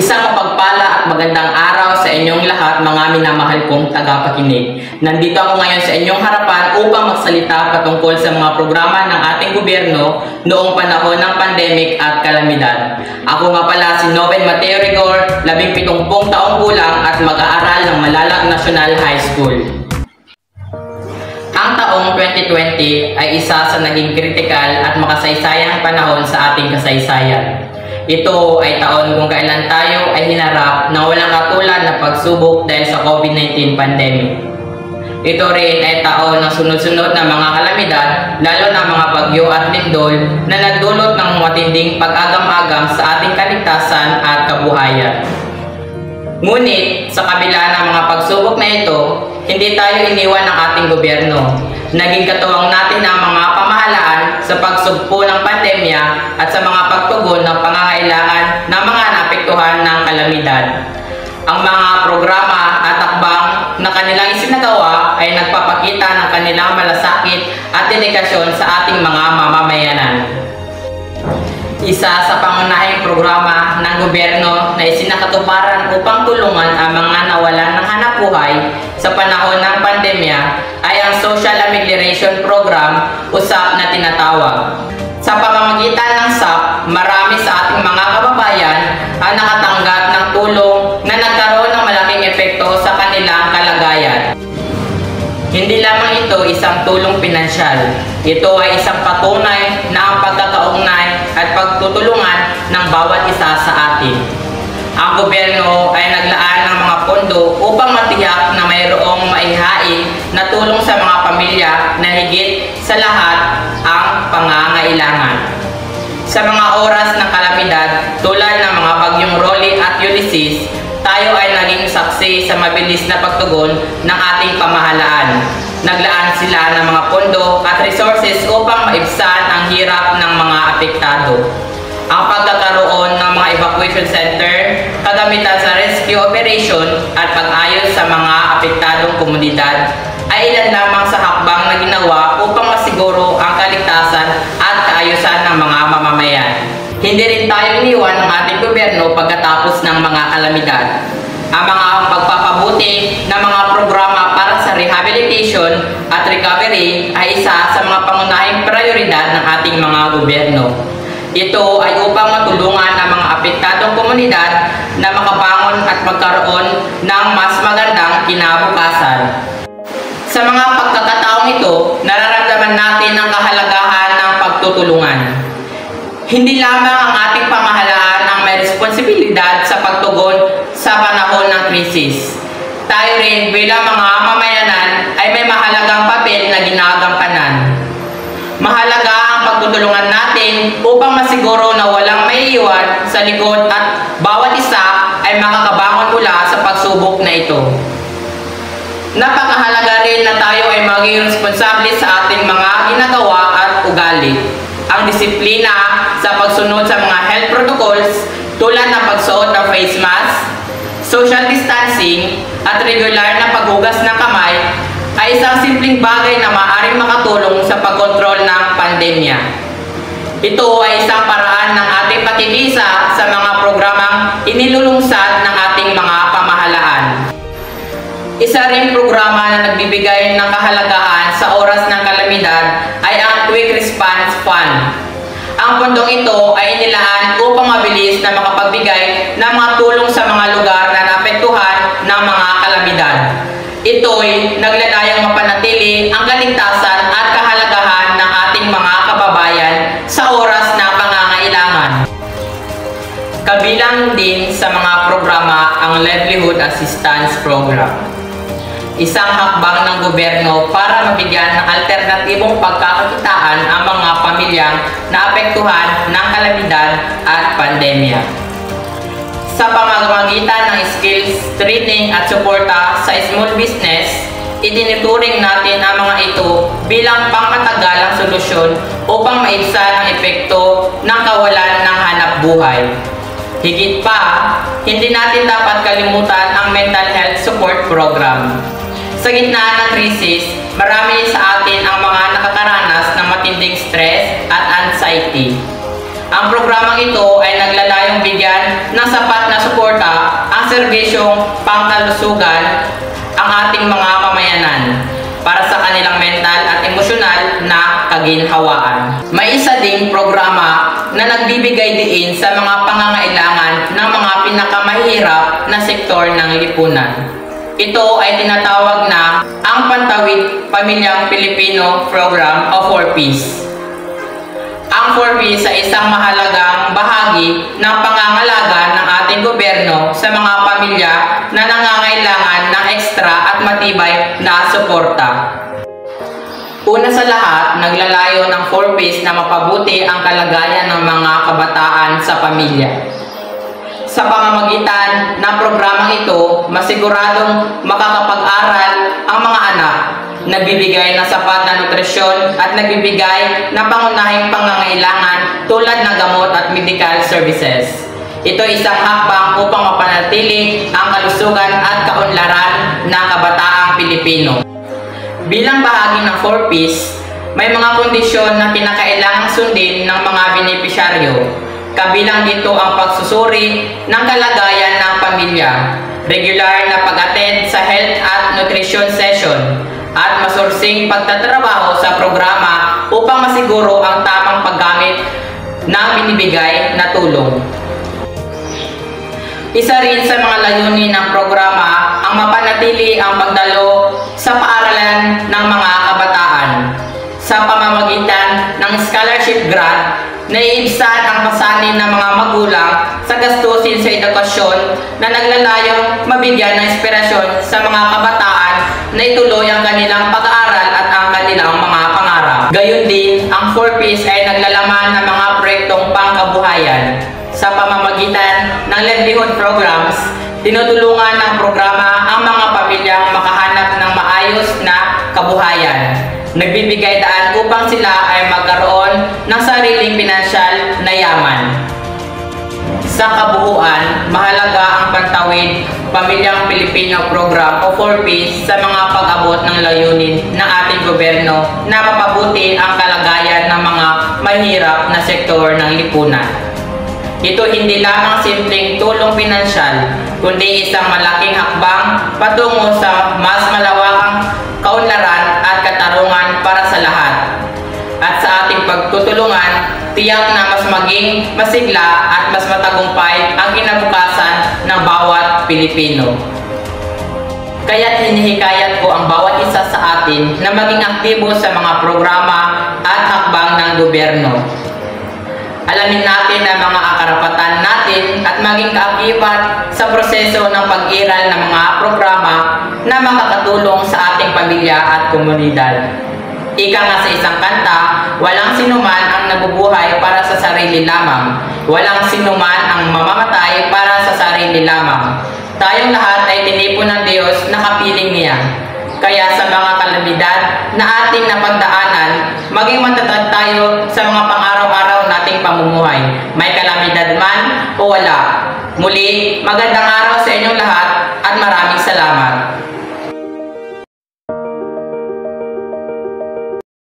Isang mapagpala at magandang araw sa inyong lahat, mga minamahal kong tagapakinig. Nandito ako ngayon sa inyong harapan upang magsalita patungkol sa mga programa ng ating gobyerno noong panahon ng pandemic at kalamidad. Ako nga pala si Noven Mateo Rigor, 17 taong gulang at mag-aaral ng Malalag National High School. Ang taong 2020 ay isa sa naging kritikal at makasaysayang panahon sa ating kasaysayan. Ito ay taon kung kailan tayo ay hinarap na walang katulad na pagsubok dahil sa COVID-19 pandemic. Ito rin ay taon ng sunod-sunod na mga kalamidad, lalo na mga bagyo at lindol na nagdulot ng matinding pag-agam-agam sa ating kaligtasan at kabuhayan. Ngunit sa kabila ng mga pagsubok na ito, hindi tayo iniwan ng ating gobyerno. Naging katuwang natin ang mga pamahalaan sa pagsugpo ng pandemya at sa mga pagtugon ng pangangailangan ng mga naapektuhan ng kalamidad. Ang mga programa at takbang na kanilang isinagawa ay nagpapakita ng kanilang malasakit at dedikasyon sa ating mga mamamayanan. Isa sa pangunahing programa ng gobyerno na isinakatuparan upang tulungan ang mga nawalan ng hanapbuhay sa panahon ng pandemya ay ang Social Amelioration Program, USAP na tinatawag. Sa pamamagitan ng SAP, marami sa ating mga kababayan ang nakatanggap ng tulong na nagkaroon ng malaking epekto sa kanilang kalagayan. Hindi lamang ito isang tulong pinansyal. Ito ay isang patunay na ang pagkakaugnay at pagtutulungan ng bawat isa sa atin. Ang gobyerno ay naglaan ng mga pondo upang matiyak na mayroong maihain na tulong sa mga pamilya na higit sa lahat ang pangangailangan. Sa mga oras ng kalamidad tulad ng mga bagyong Rolly at Ulysses, tayo ay naging saksi sa mabilis na pagtugon ng ating pamahalaan. Naglaan sila ng mga pondo at resources upang maibsan ang hirap ng mga apektado. Ang pagkakaroon ng mga evacuation center, kagamitan sa rescue operation at pag-ayos sa mga apektadong komunidad ay ilan lamang sa hakbang na ginawa upang masiguro ang kaligtasan at kaayusan ng mga mamamayan. Hindi rin tayo iniwan ng ating gobyerno pagkatapos ng mga kalamidad. Ang mga pagpapabuti ng mga programa para sa rehabilitation at recovery ay isa sa mga pangunahing prioridad ng ating mga gobyerno. Ito ay upang matulungan ang mga apektadong komunidad na makabangon at magkaroon ng mas magandang kinabukasan. Sa mga pagkakataong ito, nararamdaman natin ang kahalagahan ng pagtutulungan. Hindi lamang ang ating pamahalaan ang may responsibilidad sa pagtugon sa panahon ng krisis. Tayo rin bilang mga mamayanan ay may mahalagang papel na ginagampanan. Mahalaga ang pagtutulungan natin upang masiguro na walang maiiwan sa likod at bawat isa ay makakabangon mula sa pagsubok na ito. Napakahalaga rin na tayo ay maging responsable sa ating mga ginagawa at ugali. Ang disiplina sa pagsunod sa mga health protocols tulad ng pagsuot ng face mask, social distancing, at regular na paghugas ng kamay ay isang simpleng bagay na maaaring makatulong sa pagkontrol ng pandemya. Ito ay isang paraan ng ating pakikisa sa mga programang inilulungsad ng ating mga pamahalaan. Isa ring programa na nagbibigay ng kahalagahan sa oras ng kalamidad ay ang Quick Response Fund. Ang pondong ito ay inilaan upang mabilis na makapagbigay ng mga tulong sa mga lugar na naapektuhan ng mga kalamidad. Ito'y naglalayang mapanatili ang kaligtasan at kahalagahan ng ating mga kababayan sa oras ng pangangailangan. Kabilang din sa mga programa ang Livelihood Assistance Program. Isang hakbang ng gobyerno para mabigyan ng alternatibong pagkakakitaan ang mga pamilyang naapektuhan ng kalamidad at pandemya. Sa pamamagitan ng skills, training at suporta sa small business, itinuturing natin ang mga ito bilang pangmatagalang solusyon upang maibsan ang epekto ng kawalan ng hanapbuhay. Higit pa, hindi natin dapat kalimutan ang mental health support program. Sa gitna ng krisis, marami sa atin ang mga nakakaranas ng matinding stress at anxiety. Ang programang ito ay naglalayong bigyan ng sapat na na suporta ang serbisyong pangkalusugan ang ating mga mamayanan para sa kanilang mental at emosyonal na kaginhawaan. May isa ding programa na nagbibigay diin sa mga pangangailangan ng mga pinakamahirap na sektor ng lipunan. Ito ay tinatawag na ang Pantawid Pamilyang Pilipino Program o 4Ps. Ang 4Ps ay isang mahalagang bahagi ng pangangalaga ng ating gobyerno sa mga pamilya na nangangailangan ng ekstra at matibay na suporta. Una sa lahat, naglalayo ng 4Ps na mapabuti ang kalagayan ng mga kabataan sa pamilya. Sa pamamagitan ng programang ito, masiguradong makakapag-aral ang mga anak, nagbibigay ng sapat na nutrisyon at nagbibigay ng pangunahing pangangailangan tulad ng gamot at medical services. Ito ay isang hakbang upang mapanatili ang kalusugan at kaunlaran ng kabataang Pilipino. Bilang bahagi ng 4Ps, may mga kondisyon na kinakailangang sundin ng mga benepisyaryo. Kabilang dito ang pagsusuri ng kalagayan ng pamilya, regular na pag-attend sa health at nutrition session, at masursing pagtatrabaho sa programa upang masiguro ang tamang paggamit ng binibigay na tulong. Isa rin sa mga layunin ng programa ang mapanatili ang pagdalo sa paaralan ng mga kabataan sa pamamagitan ng scholarship grant. Naiibsan ang pasanin ng mga magulang sa gastusin sa edukasyon na naglalayong mabigyan ng inspirasyon sa mga kabataan na ituloy ang kanilang pag-aaral at ang kanilang mga pangarap. Gayon din, ang 4Ps ay naglalaman ng mga proyektong pangkabuhayan. Sa pamamagitan ng livelihood programs, tinutulungan ng programa ang mga pamilyang makahanap ng maayos na kabuhayan. Nagbibigay daan upang sila ay magkaroon ng sariling pinansyal na yaman. Sa kabuuan, mahalaga ang Pantawid Pamilyang Pilipino Program o 4Ps sa mga pag-abot ng layunin ng ating gobyerno na mapabuti ang kalagayan ng mga mahirap na sektor ng lipunan. Ito hindi lamang simpleng tulong pinansyal, kundi isang malaking hakbang patungo sa mas malawakang kaunlaran at katarungan para sa lahat. At sa ating pagtutulungan, tiyak na mas maging masigla at mas matagumpay ang kinabukasan ng bawat Pilipino. Kaya't hinihikayat ko ang bawat isa sa atin na maging aktibo sa mga programa at hakbang ng gobyerno. Alamin natin ang mga karapatan natin at maging kaakibat sa proseso ng pag-iral ng mga programa na makakatulong sa ating pamilya at komunidad. Ika nga sa isang kanta, walang sinuman ang nabubuhay para sa sarili lamang. Walang sinuman ang mamamatay para sa sarili lamang. Tayong lahat ay tinipon ng Diyos na kapiling niya. Kaya sa mga kalamidad na ating napagdaanan, maging matatag tayo sa mga pang-araw-araw nating pamumuhay. May kalamidad man o wala. Muli, magandang araw sa inyong lahat.